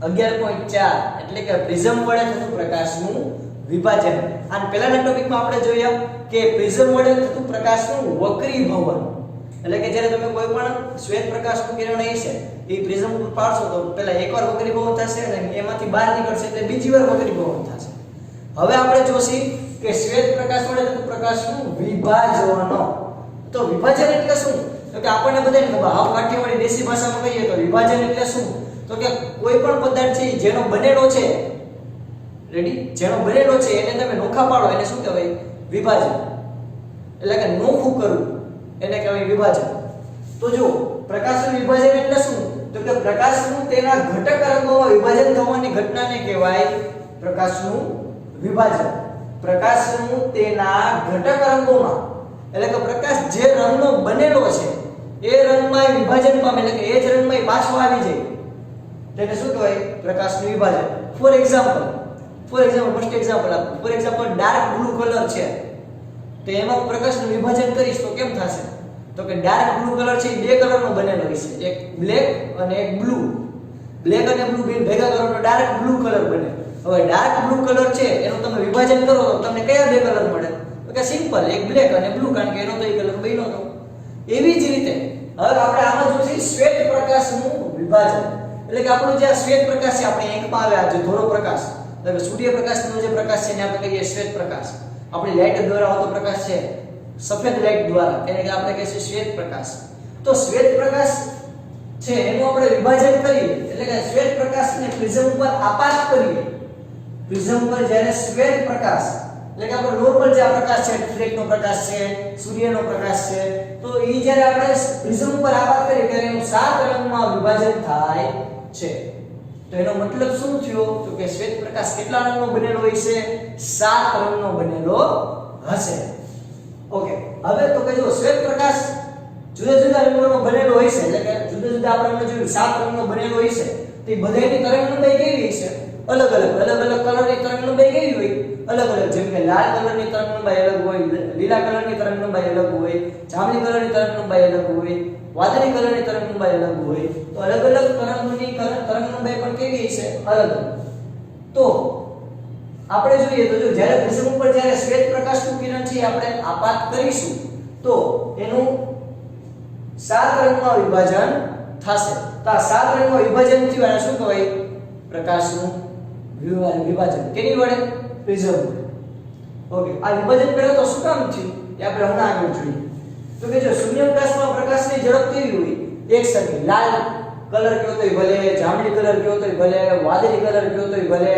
11.4 એટલે કે પ્રિઝમ વડે થતું પ્રકાશનું વિભાજન. અને પહેલાના ટોપિકમાં આપણે જોયા કે પ્રિઝમ વડે થતું પ્રકાશનું વક્રીભવન એટલે કે જ્યારે તમે કોઈ પણ શ્વેત પ્રકાશનું કિરણ હશે એ પ્રિઝમ ઉપર પાડશો તો પહેલા એકવાર વક્રીભવન થશે અને એમાંથી બહાર નીકળશે એટલે બીજી વાર વક્રીભવન થશે. હવે આપણે જોશી કે શ્વેત પ્રકાશ વડે થતું પ્રકાશનું વિભાજન. તો વિભાજન એટલે શું? તો કે આપણને બધાને ખબર, હાવ કાઠિયાવાડી દેશી ભાષામાં કહીએ તો વિભાજન એટલે શું? તો કે કોઈ પણ પદાર્થ છે જેનો બનેલો છે, રેડી, જેનો બનેલો છે એને તમે નોખા પાડો એને શું કહેવાય? વિભાજન. એટલે કે નોખું કરવું એને કહેવાય વિભાજન. તો જો પ્રકાશનું વિભાજન એટલે શું? તો કે પ્રકાશનું તેના ઘટક રંગોમાં વિભાજન થવાની ઘટનાને કહેવાય પ્રકાશનું વિભાજન. પ્રકાશનું તેના ઘટક રંગોમાં એટલે કે પ્રકાશ જે રંગનો બનેલો છે એ રંગમાં વિભાજન પામે એટલે કે એ જ રંગમાં પાછો આવી જાય તેને શું કહેવાય? પ્રકાશનું વિભાજન. ફોર એક્ઝામ્પલ ફર્સ્ટ એક્ઝામ્પલ આપો. For example dark blue colour છે તો એમાં પ્રકાશનું વિભાજન કરીશ તો કેમ થશે? તો કે ડાર્ક બ્લુ કલર છે એ બે કલરનો બનેલો હશે, એક બ્લેક અને એક બ્લુ. બ્લેક અને બ્લુ બે ભેગા કરો તો ડાર્ક બ્લુ કલર બને. હવે ડાર્ક બ્લુ કલર છે એનું તમે વિભાજન કરો તો તમને કયા બે કલર મળે? તો કે સિમ્પલ એક બ્લેક અને બ્લુ, કારણ કે એનો તો એ કલર બન્યો હતો. એવી જ રીતે હવે આપણે આમાં જોઈશું શ્વેત પ્રકાશનું વિભાજન. એટલે કે આપણું જે શ્વેત પ્રકાશ છે આપણે એકમાં આવે આ જે ધોળો પ્રકાશ એટલે કે સૂર્યપ્રકાશનો જે પ્રકાશ છે એને આપણે કહીએ શ્વેત પ્રકાશ. આપણી લાઈટ દ્વારા આવતો પ્રકાશ છે સફેદ લાઈટ દ્વારા એને આપણે કહીએ શ્વેત પ્રકાશ. તો શ્વેત પ્રકાશ છે એનું આપણે વિભાજન કરીએ એટલે કે શ્વેત પ્રકાશને પ્રિઝમ ઉપર આપાત કરીએ. પ્રિઝમ પર જ્યારે શ્વેત પ્રકાશ એટલે કે આપણો નોર્મલ જે પ્રકાશ છે, ફ્લેટનો પ્રકાશ છે, સૂર્યનો પ્રકાશ છે, તો એ જ્યારે આપણે પ્રિઝમ ઉપર આપાત કરીએ ત્યારે એનું 7 રંગમાં વિભાજન થાય છે. તો એનો મતલબ શું થયો? તો કે શ્વેત પ્રકાશ કેટલા રંગનો બનેલો હોય છે? 7 રંગનો બનેલો હશે. ઓકે, હવે તો કે જો શ્વેત પ્રકાશ જુદા જુદા રંગોનો બનેલો હોય છે એટલે કે જુદા જુદા આપણે જોયું 7 રંગનો બનેલો હોય છે તો એ બધાની તરંગલંબાઈ કેવી છે? અલગ અલગ કલરની તરંગલંબાઈ કેવી હોય? અલગ અલગ. જેમ કે લાલ કલરની તરંગલંબાઈ અલગ હોય, લીલા કલરની તરંગલંબાઈ અલગ હોય, જાંબલી કલરની તરંગલંબાઈ અલગ હોય, વાદળી કલરની તરંગલંબાઈ અલગ હોય. તો અલગ અલગ તરંગની તરંગલંબાઈ પણ કેવી છે? અલગ અલગ. તો આપણે જોઈએ તો જો જ્યારે પ્રિઝમ ઉપર જ્યારે શ્વેત પ્રકાશનું કિરણ છે આપણે આપાત કરીશું તો એનું 7 રંગમાં વિભાજન થશે. તો આ 7 રંગમાં વિભાજન થયું એને શું કહેવાય? પ્રકાશનું વિભાજન. કેની વડે? પ્રિઝમ વડે. ઓકે, આ વિભાજન પહેલા તો શું કામ થયું એ આપણે હમણાં આગળ જોઈએ. તો કે જો સૂર્યપ્રકાશમાં પ્રકાશની ઝડપ કેવી હોય? એક સરખી. લાલ કલર કયો તોય ભલે, જાંબલી કલર કયો તોય ભલે, વાદળી કલર કયો તોય ભલે,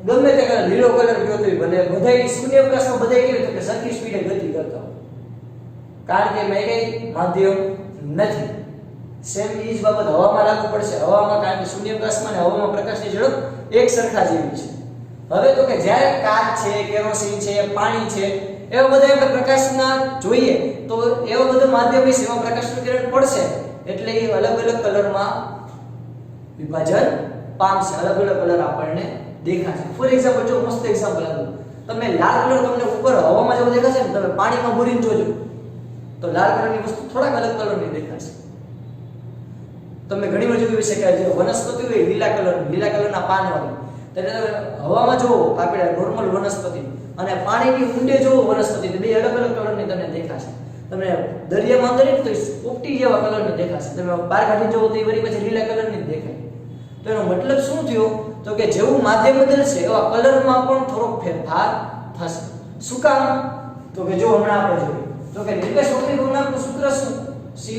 ગમે તે કલર, લીલો કલર કયો તોય ભલે, બધાય સૂર્યપ્રકાશમાં બધાય કેવી રીતે કે સરખી સ્પીડે ગતિ કરતા હોય. કારણ કે મેં કઈ માધ્યમ નથી. સેમ એ જ બાબત હવામાં લાગુ પડશે. હવામાં, કારણ કે સૂર્યપ્રકાશમાં અને હવામાં પ્રકાશની ઝડપ એક સરખા જેવી છે. હવે તો કે જ્યારે કાચ છે, કેરોસીન છે, પાણી છે, એવા બધા આપણે પ્રકાશના જોઈએ તો એવા બધા માધ્યમ છે એમાં પ્રકાશનું કિરણ પડશે એટલે એ અલગ અલગ કલરમાં વિભાજન પામશે. અલગ અલગ કલર આપણને દેખાશે. ફોર એક્ઝામ્પલ જો મસ્ત એક્ઝામ્પલ આપું, તમે લાલ કલર તમને ઉપર હવામાં જેવો દેખાશે ને, તમે પાણીમાં બોરીને જોજો તો લાલ કલરની વસ્તુ થોડાક અલગ કલરની દેખાશે. તમે ઘણી વાર જોયું હશે કે જે વનસ્પતિ હોય લીલા કલરના પાન વાળી, ત્યારે હવામાં જોવો આપણે નોર્મલ વનસ્પતિ અને પાણીની ઊંડે જોવો વનસ્પતિ તો બે અલગ અલગ કલરની તમને દેખાશે. તમે દરિયામાં અંદર તો પોપટી જેવા કલરની દેખાશે. તમે બહાર કાઢી જોવો તો એ વળી પછી લીલા કલરની જ દેખાય. તો એનો મતલબ શું થયો? તો કે જેવું માધ્યમ બદલશે એવા કલરમાં પણ થોડોક ફેરફાર થશે. શું કામ? તો કે જો હમણાં આપણે જોઈએ તો કે નિરપેક્ષ વક્રીભવનાંકનું સૂત્ર શું? c/v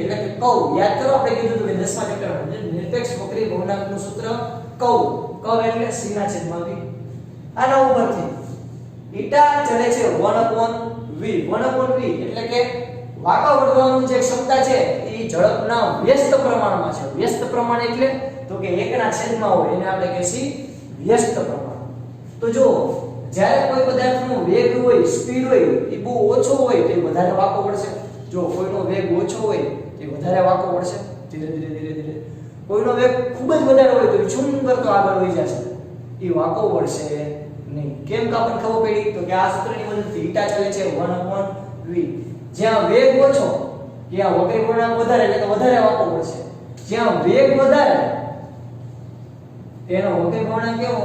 એટલે કે કર્વ. યાદ કરો આપણે કીધું હતું કે 10મા ચેપ્ટરમાં નિરપેક્ષ વક્રીભવનાંકનું સૂત્ર કર્વ એટલે c/v. આના ઉપરથી ઈટા ચલે છે 1/v. 1/v એટલે કે વાંકા વળવાનું જે ક્ષમતા છે એ ઝડપના વ્યસ્ત પ્રમાણમાં છે. વ્યસ્ત પ્રમાણ એટલે તો કે 1/છેદમાં હોય એને આપણે કહીએ વ્યસ્ત પ્રમાણ. તો જો જ્યારે કોઈ પદાર્થનો વેગ હોય, સ્પીડ હોય એ બહુ ઓછો હોય તો એ વધારે વાંકો વળશે. જો કોઈનો વેગ ઓછો હોય તો એ વધારે વાંકો વળશે ધીરે ધીરે. કોઈનો વેગ ખૂબ જ વધારે હોય તો એ છૂમ કરતો આગળ વહી જશે, એ વાંકો વળશે નહીં. કેમ કે આપણને ખબર પડી? તો કે આ સૂત્રની મદદથી ઈટા ચલે છે 1/v. જ્યાં વેગ ઓછો ત્યાં વક્રીભવનાંક વધારે એટલે કે વધારે વાંકો વળશે. જ્યાં વેગ વધારે તેનો વક્રી ભવનાંક કેવો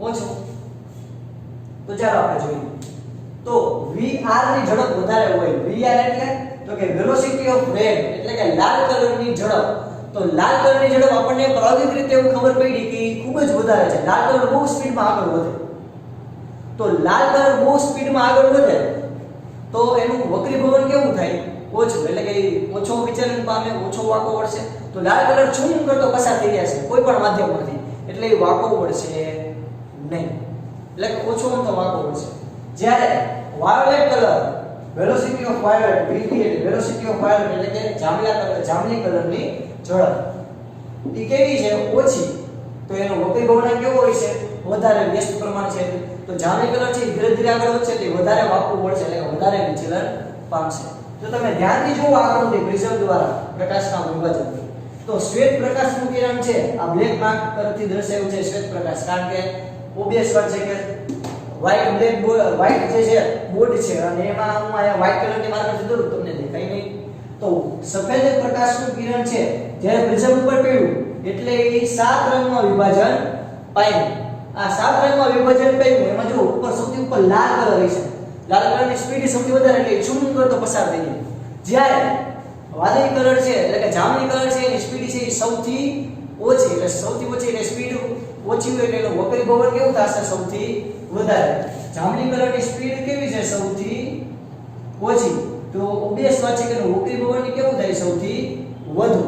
ઓછો. તો ચાલો આપણે જોઈએ. તો vr ની ઝડપ વધારે હોય. vr એટલે તો કે વેલોસિટી ઓફ રેડ એટલે કે લાલ કલરની ઝડપ. તો લાલ કલરની ઝડપ આપણને પ્રાયોગિક રીતે એવું ખબર પડી કે ખૂબ જ વધારે છે. લાલ કલર બહુ સ્પીડમાં આગળ વધે. તો લાલ કલર બહુ સ્પીડમાં આગળ વધે તો એનું વક્રીભવન કેવું થાય ઓછું. એટલે કે ઓછો વિચલન પામે, ઓછો વાંકો વળશે. તો લાલ કલર છૂમ કરતો પસાર થઈ ગયા છે કોઈ પણ માધ્યમમાંથી એટલે એ વાંકો વળશે નહીં. એટલે કે ઓછો તો વાંકો વળશે. જ્યારે violet colour velocity of violet VV એટલે વેલોસિટી ઓફ વાયોલેટ એટલે કે જાંબલી કલરની ઝડપ એ કેવી છે ઓછી. તો એનો વક્રીભવનાંક કેવો હોય છે વધારે. વ્યસ્ત પ્રમાણ છે તો જાંબલી કલર છે ધીરે ધીરે આગળ વધશે એટલે વધારે વાંકું વળશે એટલે કે વધારે વિચલન પામશે. તો તમે ધ્યાનથી જુઓ આકૃતિ પ્રિઝમ દ્વારા પ્રકાશના વિભાજન. તો શ્વેત પ્રકાશનું કિરણ છે આ બ્લેક માર્ક પરથી દર્શાવ્યું છે શ્વેત પ્રકાશ. કારણ કે ઓબવિયસ વાત છે કે વ્હાઇટ જે છે બોર્ડ છે અને એમાં હું અહીંયા વ્હાઇટ કલરની માર્કરથી દોરું તમને દેખાય નહીં. તો સફેદ પ્રકાશનું કિરણ છે જ્યારે પ્રિઝમ ઉપર પડ્યું એટલે એ 7 રંગમાં વિભાજન પામ્યું. આ 7 રંગમાં વિભાજન પામ્યું એમાં જો ઉપર સૌથી ઉપર લાલ કલર છે. લાલ કલરની સ્પીડ સૌથી વધારે એટલે ચૂમ કરતો પસાર થઈ જાય. જ્યારે વાદળી કલર છે એટલે કે જાંબલી કલર છે એની સ્પીડ છે એ સૌથી ઓછી. એટલે સૌથી ઓછી એટલે સ્પીડ ઓછી હોય એટલે એનું વક્રીભવન કેવું થશે સૌથી વધારે. જાંબલી કલરની સ્પીડ કેવી છે સૌથી ઓછી. તો ઓબવિયસ વાત છે કે એનું વક્રીભવન કેવું થાય સૌથી વધુ.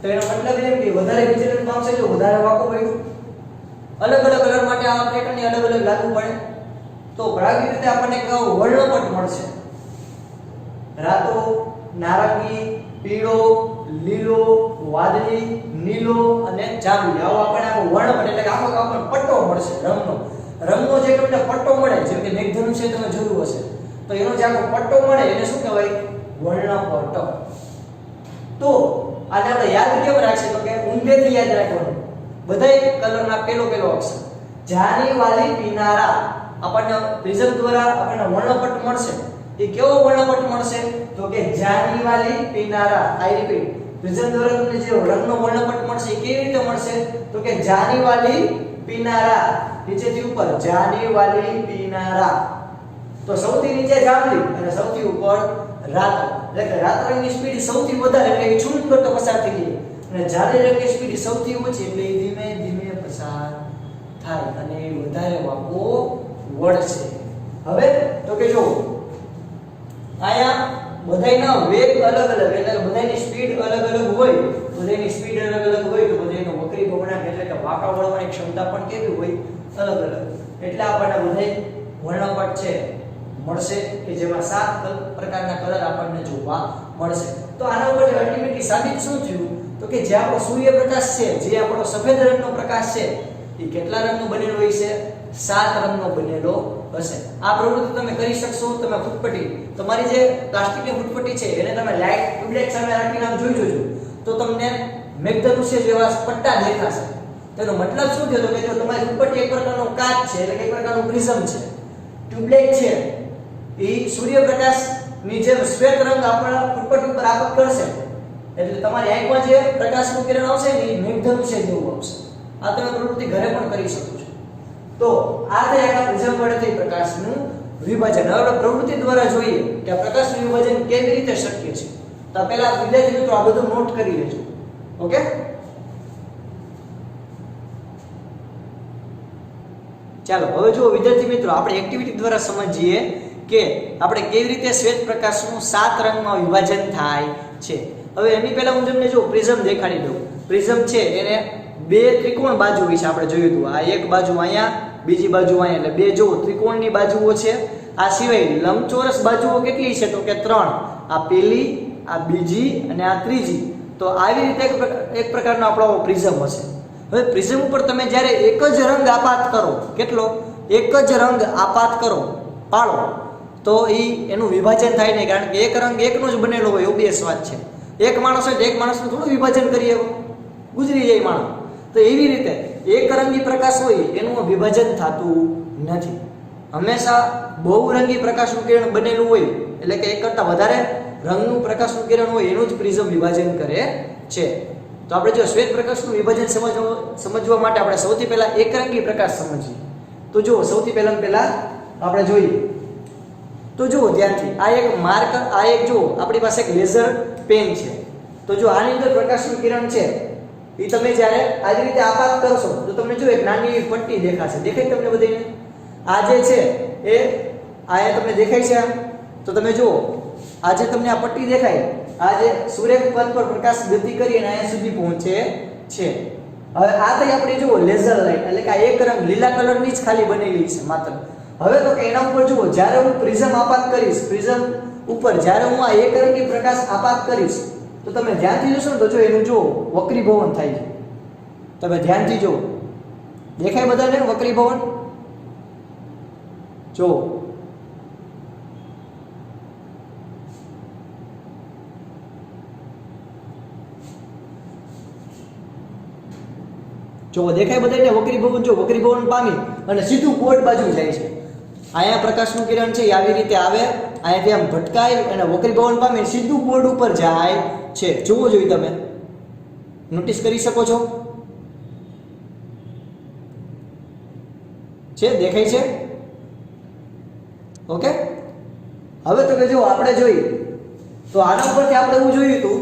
તો એનો મતલબ એમ કે વધારે વિચલન પામશે જો વધારે વાંકો વળ્યું. અલગ અલગ કલર માટે આ પેટર્નની અલગ અલગ લાગુ પડે. તો પ્રાયોગિક રીતે આપણને કેવો વર્ણપટ મળશે. રાતો, નારંગી, પીળો, લીલો, વાદળી, નીલો અને જાંબલી આવો આપણને આખો વર્ણપટ એટલે કે આખો પટ્ટો મળશે રંગનો જે તમને પટ્ટો મળે જેમ કે મેઘધનુષ્ય તમે જોયું હશે તો એનો જે આખો પટ્ટો મળે એને શું કહેવાય વર્ણપટ. તો આને આપણે યાદ કેમ રાખીએ તો કે ઊંધેથી યાદ રાખવાનું. બધાય કલરના પેલો અક્ષર જાની વાલી પીનારા આપણને પ્રિઝમ દ્વારા આપણને વર્ણપટ મળશે. એ કેવો વર્ણપટ મળશે તો કે જાની વાલી પીનારા. આઈ રિપીટ પ્રિઝમ દ્વારા તમને જે રંગનો વર્ણપટ મળશે એ કેવી રીતે મળશે તો કે જાની વાલી પીનારા નીચેથી ઉપર જાની વાલી પીનારા. તો સૌથી નીચે જાંબલી અને સૌથી ઉપર રાતો. એટલે કે રાતો રંગની સ્પીડ સૌથી વધારે એટલે એ છૂટ કરતો પસાર થઈ જાય અને જાંબલી રંગની સ્પીડ સૌથી ઓછી એટલે એ ધીમે ધીમે પસાર થાય અને એ વધારે વાંકો વળશે. હવે તો કે જો આયા બધાયના વેગ અલગ અલગ એટલે કે બધાયની સ્પીડ અલગ અલગ હોય. બધાયની સ્પીડ અલગ અલગ હોય તો બધાયનો વક્રીભવનાંક એટલે કે વાંકા વળવાની ક્ષમતા પણ કેવી હોય અલગ અલગ. એટલે આપણને બધાય વર્ણપટ છે મળશે કે જેમાં 7 પ્રકારના કલર આપણને જોવા મળશે. તો આના ઉપર અલ્ટિમેટલી સાબિત શું થયું તો કે જે આપણો સૂર્યપ્રકાશ છે જે આપણો સફેદ રંગનો પ્રકાશ છે એ કેટલા રંગનો બનેલો હોય છે 7 રંગનો બનેલો હશે. આ પ્રવૃત્તિ તમે કરી શકશો. તમે ફૂટપટ્ટી તમારી જે પ્લાસ્ટિકની ફૂટપટ્ટી છે એને તમે લાઇટ ટ્યુબલાઇટ સામે રાખીને આમ જોઈ જોજો તો તમને મેઘધનુષ્ય જેવા પટ્ટા દેખાશે. તેનો મતલબ શું થયો કે જો તમારી ફૂટપટ્ટી એક પ્રકારનો કાચ છે એટલે કે એક પ્રકારનું પ્રિઝમ છે. ટ્યુબલાઇટ છે એ સૂર્યપ્રકાશની જેમ શ્વેત રંગ આપણા ફૂટપટ્ટી ઉપર આપત કરશે એટલે તમારી આંખમાં જે પ્રકાશનું કિરણ આવશે ને એ મેઘધનુષ્ય જેવું આવશે. આ તમે પ્રવૃત્તિ ઘરે પણ કરી શકો છો. તો આ થઈ આખા પ્રિઝમ વડેથી પ્રકાશનું વિભાજન. હવે આપણે પ્રવૃત્તિ દ્વારા જોઈએ કે આ પ્રકાશનું વિભાજન કેવી રીતે શક્ય છે. તો પહેલા વિદ્યાર્થી મિત્રો આ બધું નોટ કરી લેજો. ઓકે ચાલો હવે જો વિદ્યાર્થી મિત્રો આપણે એક્ટિવિટી દ્વારા સમજીએ કે આપણે કેવી રીતે શ્વેત પ્રકાશનું 7 રંગમાં વિભાજન થાય છે. હવે એની પહેલા હું તમને જો પ્રિઝમ દેખાડી દઉં. પ્રિઝમ છે એને બે ત્રિકોણ બાજુ વિશે આપણે જોયું હતું. આ એક બાજુ અહીંયા બીજી બાજુ અહીંયા એટલે બે જો ત્રિકોણની બાજુઓ છે. આ સિવાય લંબચોરસ બાજુઓ કેટલી છે તો કે 3. આ પહેલી, આ બીજી અને આ ત્રીજી. તો આવી રીતે એક પ્રકારનો આપણો પ્રિઝમ હશે. હવે પ્રિઝમ ઉપર તમે જ્યારે એક જ રંગ આપાત કરો કેટલો એક જ રંગ આપાત કરો પાડો તો એનું વિભાજન થાય નહીં. કારણ કે એક રંગ એકનો જ બનેલો હોય ઓબવિયસ વાત છે. એક માણસ હોય તો એક માણસનું થોડું વિભાજન કરીએ ગુજરી જાય માણસ. તો એવી રીતે એક રંગી પ્રકાશ હોય એનું વિભાજન થતું નથી. હંમેશા બહુરંગી પ્રકાશનું કિરણ બનેલું હોય એટલે કે એક કરતાં વધારે રંગનું પ્રકાશનું કિરણ હોય એનું જ પ્રિઝમ વિભાજન કરે છે. તો આપણે જો શ્વેત પ્રકાશનું વિભાજન સમજવા માટે આપણે સૌથી પહેલા એકરંગી પ્રકાશ સમજીએ. તો જો સૌથી પહેલા આપણે જોઈએ તો જુઓ ધ્યાનથી, આ એક માર્કર, આ એક જુઓ આપણી પાસે એક લેઝર પેન છે. તો જો આની અંદર પ્રકાશનું કિરણ છે એ તમે જ્યારે આવી રીતે આપાત કરશો તો તમને જો એક નાની એવી પટ્ટી દેખાશે. દેખાય તમને બધાને? આ જે છે એ અહીંયા તમને દેખાય છે. તો તમે જુઓ આ જે તમને આ પટ્ટી દેખાય, આ જે સૂર્યપથ પર પ્રકાશ ગતિ કરી અને અહીંયા સુધી પહોંચે છે. હવે આ થઈ આપણે જુઓ લેઝર લાઇટ, એટલે કે આ એક રંગ લીલા કલરની જ ખાલી બનેલી છે માત્ર. હવે તો કે એના ઉપર જુઓ, જ્યારે હું પ્રિઝમ આપાત કરીશ, પ્રિઝમ ઉપર જ્યારે હું આ એક રંગી પ્રકાશ આપાત કરીશ તો તમે ધ્યાનથી જોશો ને તો જો એનું જો વક્રીભવન થાય છે. તમે ધ્યાનથી જુઓ, દેખાય બધાને વક્રીભવન? જો દેખાય બધાને વક્રીભવન? જો વક્રીભવન પામી અને સીધું બોર્ડ બાજુ જાય છે. અહીંયા પ્રકાશનું કિરણ છે એ આવી રીતે આવે, અહીંયાથી આમ ભટકાય અને વક્રીભવન પામી સીધું બોર્ડ ઉપર જાય છે. જોવો જોઈએ, તમે નોટિસ કરી શકો છો. દેખાય છે? ઓકે. હવે તો કે જો આપણે જોઈએ તો આના ઉપરથી આપણે એવું જોયું હતું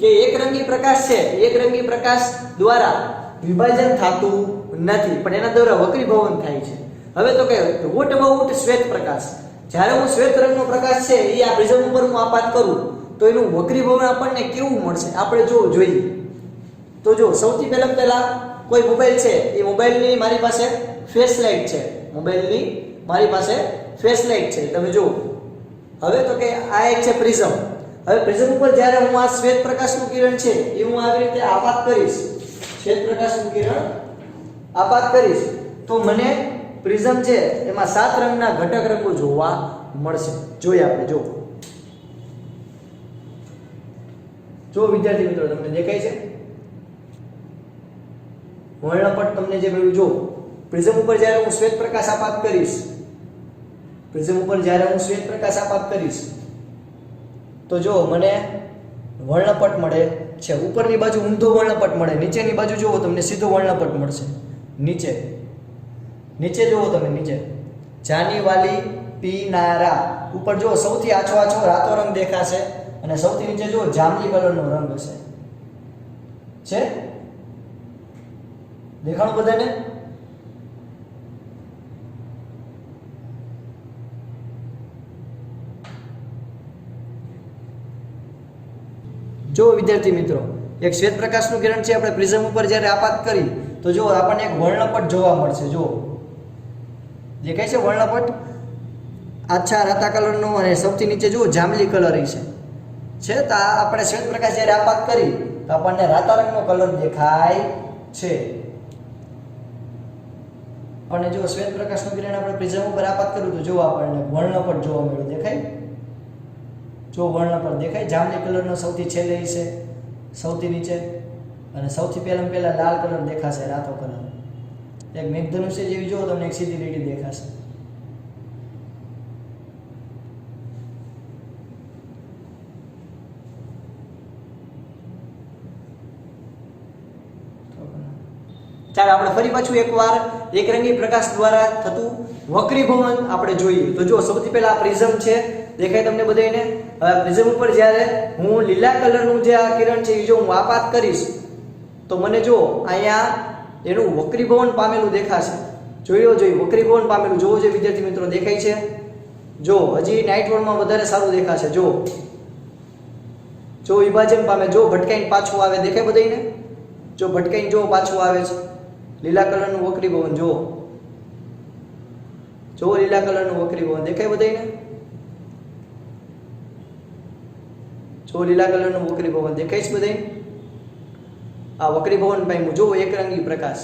કે એકરંગી પ્રકાશ છે, એકરંગી પ્રકાશ દ્વારા વિભાજન થતું નથી પણ એના દ્વારા વક્રીભવન થાય છે. હવે તો કે વોટ અબાઉટ શ્વેત પ્રકાશ? જ્યારે હું શ્વેત રંગનો પ્રકાશ છે એ આ પ્રિઝમ ઉપર હું આપાત કરું તો એનું વક્રીભવન આપણને કેવું મળશે આપણે જોઈએ. તો જો સૌથી પહેલા કોઈ મોબાઈલ છે, એ મોબાઈલની મારી પાસે ફ્લેશ લાઇટ છે, મોબાઈલની મારી પાસે ફ્લેશ લાઇટ છે. તમે જુઓ, હવે તો કે આ એક છે પ્રિઝમ. હવે પ્રિઝમ ઉપર જ્યારે હું આ શ્વેત પ્રકાશનું કિરણ છે એ હું આવી રીતે આપાત કરીશ, શ્વેત પ્રકાશનું કિરણ આપાત કરીશ તો મને પ્રિઝમ છે એમાં 7 રંગના ઘટક રંગો જોવા મળશે. જોઈએ આપણે, જો વિદ્યાર્થી મિત્રો તમને દેખાય છે વર્ણપટ? તમને જે મળ્યું જો પ્રિઝમ ઉપર જ્યારે હું શ્વેત પ્રકાશ આપાત કરીશ, પ્રિઝમ ઉપર જ્યારે હું શ્વેત પ્રકાશ આપાત કરીશ તો જો મને વર્ણપટ મળે છે. ઉપરની બાજુ ઊંધો વર્ણપટ મળે, નીચેની બાજુ જુઓ તમને સીધો વર્ણપટ મળશે. નીચે જુઓ તમે, નીચે જાનીવાલી પીનારા ઉપર જો સૌથી આછો રાતો રંગ દેખાશે અને સૌથી નીચે જો જાંબલી કલરનો રંગ હશે. દેખાણું બધાને? જો વિદ્યાર્થી મિત્રો, એક શ્વેત પ્રકાશનું કિરણ છે આપણે પ્રિઝમ ઉપર જ્યારે આપાત કરી તો જો આપણને એક વર્ણપટ જોવા મળશે. જો દેખાય છે વર્ણપટ? આછા રાતા કલરનો અને સૌથી નીચે જુઓ જાંબલી કલર છે. તો આપણે શ્વેત પ્રકાશ જ્યારે આપાત કરી તો આપણને રાતા રંગનો કલર દેખાય છે. આપણને જો શ્વેત પ્રકાશનું કિરણ આપણે પ્રિઝમ ઉપર આપાત કર્યું તો જો આપણને વર્ણપટ જોવા મળ્યું. દેખાય? જો વર્ણપટ દેખાય? જાંબલી કલરનો સૌથી છેલ્લે છે, સૌથી નીચે, અને સૌથી પહેલા લાલ કલર દેખાશે, રાતો કલર. એક મેઘધનુષ્ય જેવી જો તમને એક સીધી લીટી દેખાશે. ચાલો આપણે ફરી પાછું એકવાર એકરંગી પ્રકાશ દ્વારા થતું વક્રીભવન આપણે જોઈએ. તો જો સૌથી પહેલા આ પ્રિઝમ છે, દેખાય તમને બધાને? હવે પ્રિઝમ ઉપર જ્યારે હું લીલા કલરનું જે આ કિરણ છે એ જો હું આપાત કરીશ તો મને જો અહીંયા એનું વક્રીભવન પામેલું દેખાશે. જોઈએ વક્રીભવન પામેલું જોવો જોઈએ વિદ્યાર્થી મિત્રો. દેખાય છે? જો હજી નાઇટ મોડમાં વધારે સારું દેખાશે. જો વિભાજન પામે, જો ભટકાઈને પાછું આવે. દેખાય બધાને? જો ભટકાઈને જો પાછું આવે છે લીલા કલરનું વક્રીભવન. જો લીલા કલરનું વક્રીભવન દેખાય બધાને? જો લીલા કલરનું વક્રીભવન દેખાય છે બધાને? આ વક્રીભવન પામ્યું જો એકરંગી પ્રકાશ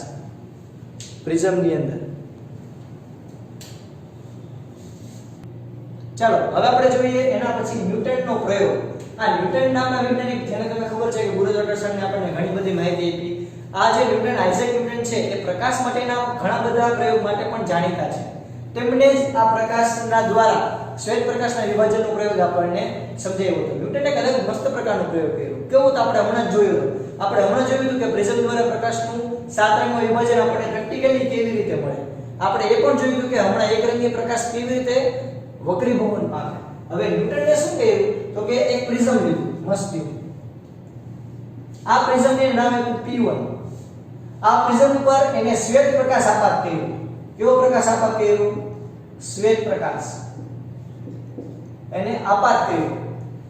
પ્રિઝમની અંદર. ચાલો હવે આપણે જોઈએ એના પછી ન્યૂટનનો પ્રયોગ. આ ન્યૂટન નામના વૈજ્ઞાનિક, જેને તમને ખબર છે કે ગુરુત્વાકર્ષણની આપણને ઘણી બધી માહિતી આપી. આ જે ન્યૂટન, આઇઝેક ન્યૂટન છે એ પ્રકાશ માટેના ઘણા બધા પ્રયોગ માટે પણ જાણીતા છે. તેમણે જ આ પ્રકાશના દ્વારા શ્વેત પ્રકાશના વિભાજનનો પ્રયોગ આપણને સમજાવ્યો હતો. ન્યૂટને એક અલગ મસ્ત પ્રકારનો પ્રયોગ કર્યો. કેવું તો આપણે હમણાં જ જોયું હતું કે પ્રિઝમ દ્વારા પ્રકાશનું 7 રંગમાં વિભાજન આપણે પ્રેક્ટિકલી કેવી રીતે મળે. આપણે એ પણ જોયું હતું કે હમણાં એક રંગીય પ્રકાશ કેવી રીતે વક્રીભવન પામે. હવે ન્યૂટને શું કર્યું તો કે એક પ્રિઝમ લીધું મસ્તી. આ પ્રિઝમને નામ આપ્યું P1. આ પ્રિઝમ પર એને શ્વેત પ્રકાશ આપાત કર્યો. કેવો પ્રકાશ આપાત કર્યો? શ્વેત પ્રકાશ એને આપાત કર્યો.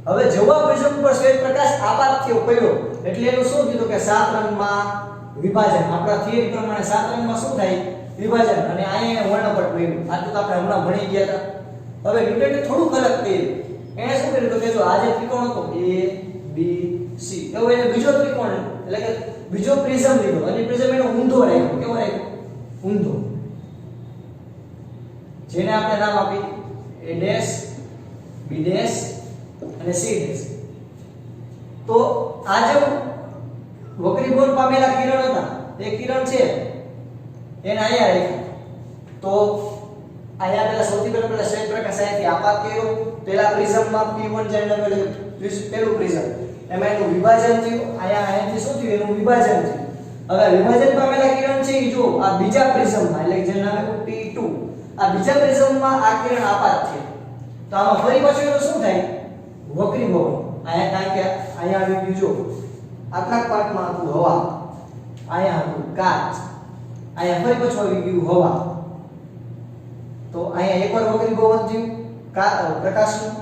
હવે જવા પ્રિઝમ પર શ્વેત પ્રકાશ આપાત થયો પડ્યો એટલે એનું શું કીધું કે 7 રંગમાં વિભાજન. આપણા થિયરી પ્રમાણે 7 રંગમાં શું થાય? વિભાજન. અને અહીંયા વર્ણપટ મળ્યું. આટલું તો આપણે હમણાં ભણી ગયા હતા. હવે ન્યૂટને થોડુંક અલગ કર્યું. એણે શું કર્યું તો કે જો આ જે ત્રિકોણ હતો A B C એવો એને બીજો ત્રિકોણ એટલે કે બીજો પ્રિઝમ લીધો અને પ્રિઝમ એનો ઊંધો રાખ્યો. કેવો રાખ્યો? ઊંધો. જેને આપણે નામ આપી A ડેશ B ડેશ અને C ડેશ. તો આ જે વક્રીભવન પામેલા કિરણ હતા એ કિરણ છે એને અહીંયા રાખ્યા. તો અહીંયા પેલા સૌથી પહેલા શ્વેત પ્રકાશ અહીંથી આપાત કર્યો. પેલા પ્રિઝમમાં P1 જેને પેલું પ્રિઝમ એમાં એનું વિભાજન થયું. અહીંયાથી શું થયું? એનું વિભાજન થયું. હવે વિભાજન પામેલા કિરણ છે જો આ બીજા પ્રિઝમમાં એટલે જેનું નામ આપ્યું P2. આ બીજા પ્રિઝમમાં આ કિરણ આપાત છે. તો આમાં ફરી પાછું એનું શું થાય? વક્રીભવન. અહીંયા કારણ કે અહીંયા આવી ગયું જો આખા પાર્ટમાં હતું હવા, અહીંયા હતું કાચ, અહીંયા ફરી પાછું આવી ગયું હવા. તો અહીંયા એકવાર વક્રીભવન થયું પ્રકાશનું,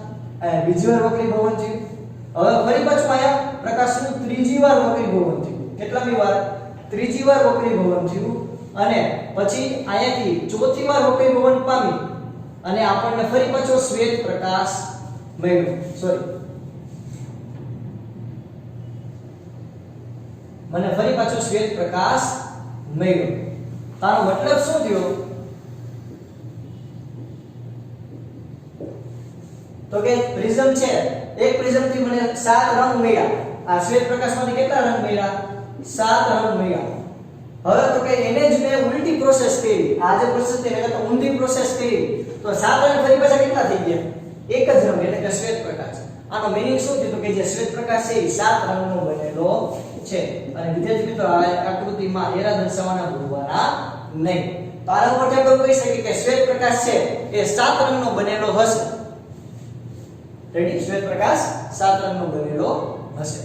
અહીંયા બીજી વાર વક્રીભવન થયું. હવે ફરી પાછું અહીંયા પ્રકાશનું ત્રીજી વાર વક્રીભવન થયું. કેટલામી વાર? ત્રીજી વાર વક્રીભવન થયું. અને પછી અહીંયાથી ચોથી વાર વક્રીભવન પામી અને આપણને ફરી પાછો શ્વેત પ્રકાશ મળ્યો. મને ફરી પાછો શ્વેત પ્રકાશ મળ્યો. તારો મતલબ શું થયો? તો કે પ્રિઝમ છે એક પ્રિઝમ થી મને 7 રંગ મળ્યા. આ શ્વેત પ્રકાશમાંથી કેટલા રંગ મળ્યા? 7 રંગ મળ્યા. હવે તો કે એને જ મેં ઉલટી પ્રોસેસ કરી. આ જે પ્રોસેસ છે એને તો ઊંધી પ્રોસેસ કરી. તો 7 રંગ ફરી પાછા કેટલા થઈ ગયા? એક જ રંગ એટલે કે શ્વેત પ્રકાશ. આનો મીનિંગ શું થયું કે જે શ્વેત પ્રકાશ છે એ 7 રંગનો બનેલો છે. અને વિદ્યાર્થી મિત્રો આ આકૃતિમાં એરા દર્શાવવાના ભૂલવાના નહીં. તો આના ઉપરથી આપણે કહી શકીએ કે શ્વેત પ્રકાશ છે એ 7 રંગનો બનેલો હશે. રેડી? શ્વેત પ્રકાશ 7 રંગનો બનેલો હશે.